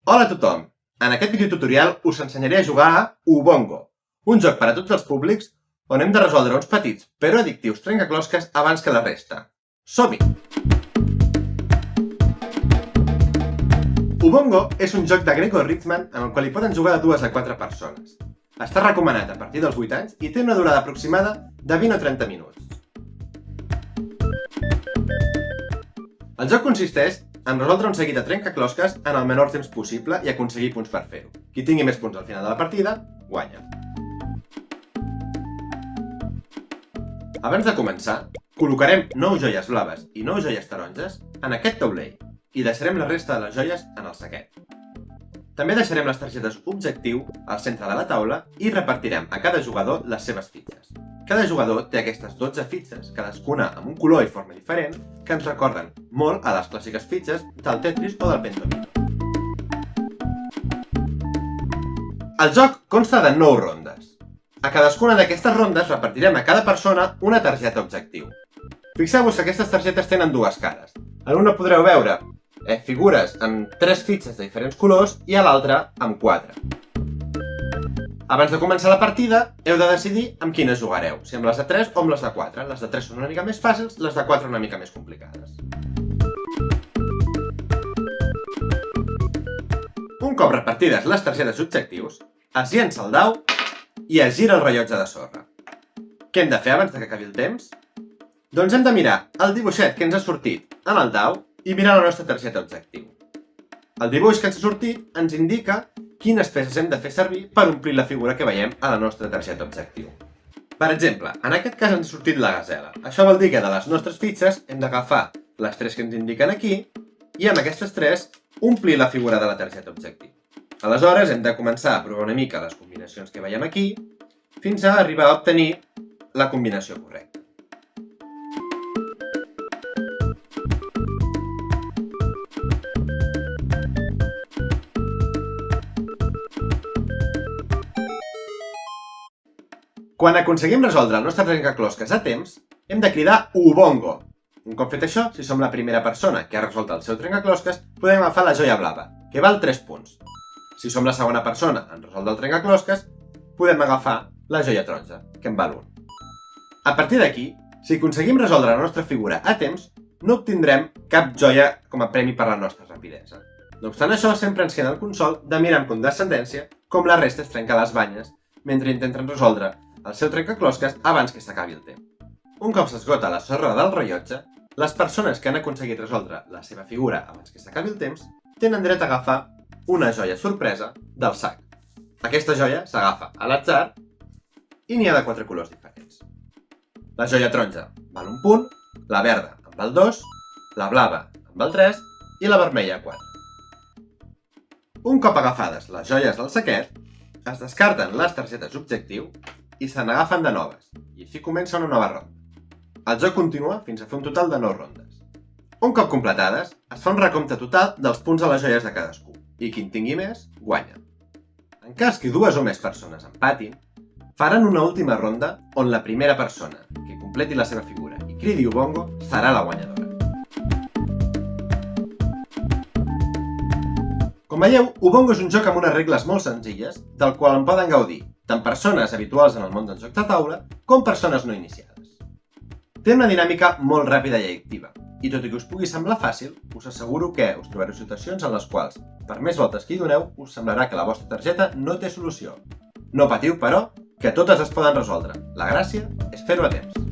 Hola a tothom! En aquest videotutorial us ensenyaré a jugar a Ubongo, un joc per a tots els públics on hem de resoldre uns petits però addictius trencaclosques abans que la resta. Som-hi! Ubongo és un joc de Greco Rhythman en el qual hi poden jugar de 2 a 4 persones. Està recomanat a partir dels 8 anys i té una durada aproximada de 20 o 30 minuts. El joc consisteix en resoldre un seguit de trencaclosques en el menor temps possible i aconseguir punts per fer-ho. Qui tingui més punts al final de la partida, guanya. Abans de començar, col·locarem 9 joies blaves i 9 joies taronges en aquest taulell i deixarem la resta de les joies en el saquet. També deixarem les targetes objectiu al centre de la taula i repartirem a cada jugador les seves fitxes. Cada jugador té aquestes 12 fitxes, cadascuna amb un color i forma diferent, que ens recorden molt a les clàssiques fitxes del Tetris o del Pentomino. El joc consta de 9 rondes. A cadascuna d'aquestes rondes repartirem a cada persona una targeta objectiu. Fixeu-vos que aquestes targetes tenen dues cares. En una podreu veure figures amb 3 fitxes de diferents colors i a l'altra amb 4. Abans de començar la partida, heu de decidir amb quines jugareu, si amb les de 3 o amb les de 4. Les de 3 són una mica més fàcils, les de 4 una mica més complicades. Un cop repartides les targetes objectius, es llença el dau i es gira el rellotge de sorra. Què hem de fer abans que acabi el temps? Doncs hem de mirar el dibuixet que ens ha sortit en el dau i mirar la nostra targeta objectiu. El dibuix que ens ha sortit ens indica quines peces hem de fer servir per omplir la figura que veiem a la nostra targeta objectiu. Per exemple, en aquest cas ens ha sortit la gasela. Això vol dir que de les nostres fitxes hem d'agafar les 3 que ens indiquen aquí i amb aquestes 3 omplir la figura de la targeta objectiu. Aleshores hem de començar a provar una mica les combinacions que veiem aquí fins a arribar a obtenir la combinació correcta. Quan aconseguim resoldre el nostre trencaclosques a temps, hem de cridar Ubongo. Un cop fet això, si som la primera persona que ha resolt el seu trencaclosques, podem agafar la joia blava, que val 3 punts. Si som la segona persona en resoldre el trencaclosques, podem agafar la joia taronja, que en val 1. A partir d'aquí, si aconseguim resoldre la nostra figura a temps, no obtindrem cap joia com a premi per la nostra rapidesa. No obstant això, sempre ens queda el consol de mirar amb condescendència com la resta es trenca les banyes mentre intenten resoldre el seu trencaclosques abans que s'acabi el temps. Un cop s'esgota la sorra del rellotge, les persones que han aconseguit resoldre la seva figura abans que s'acabi el temps tenen dret a agafar una joia sorpresa del sac. Aquesta joia s'agafa a l'atzar i n'hi ha de 4 colors diferents. La joia taronja val 1 punt, la verda en val 2, la blava en val 3 i la vermella 4. Un cop agafades les joies del saquet, es descarten les targetes objectiu i se n'agafen de noves, i així comença una nova ronda. El joc continua fins a fer un total de 9 rondes. Un cop completades, es fa un recompte total dels punts de les joies de cadascú, i qui en tingui més, guanya. En cas que 2 o més persones empatin, faran una última ronda on la primera persona que completi la seva figura i cridi Ubongo serà la guanyadora. Com veieu, Ubongo és un joc amb unes regles molt senzilles, del qual en poden gaudir tant persones habituals en el món del joc de taula com persones no iniciades. Té una dinàmica molt ràpida i addictiva, i tot i que us pugui semblar fàcil, us asseguro que us trobareu situacions en les quals, per més voltes que hi doneu, us semblarà que la vostra targeta no té solució. No patiu, però, que totes es poden resoldre. La gràcia és fer-ho a temps.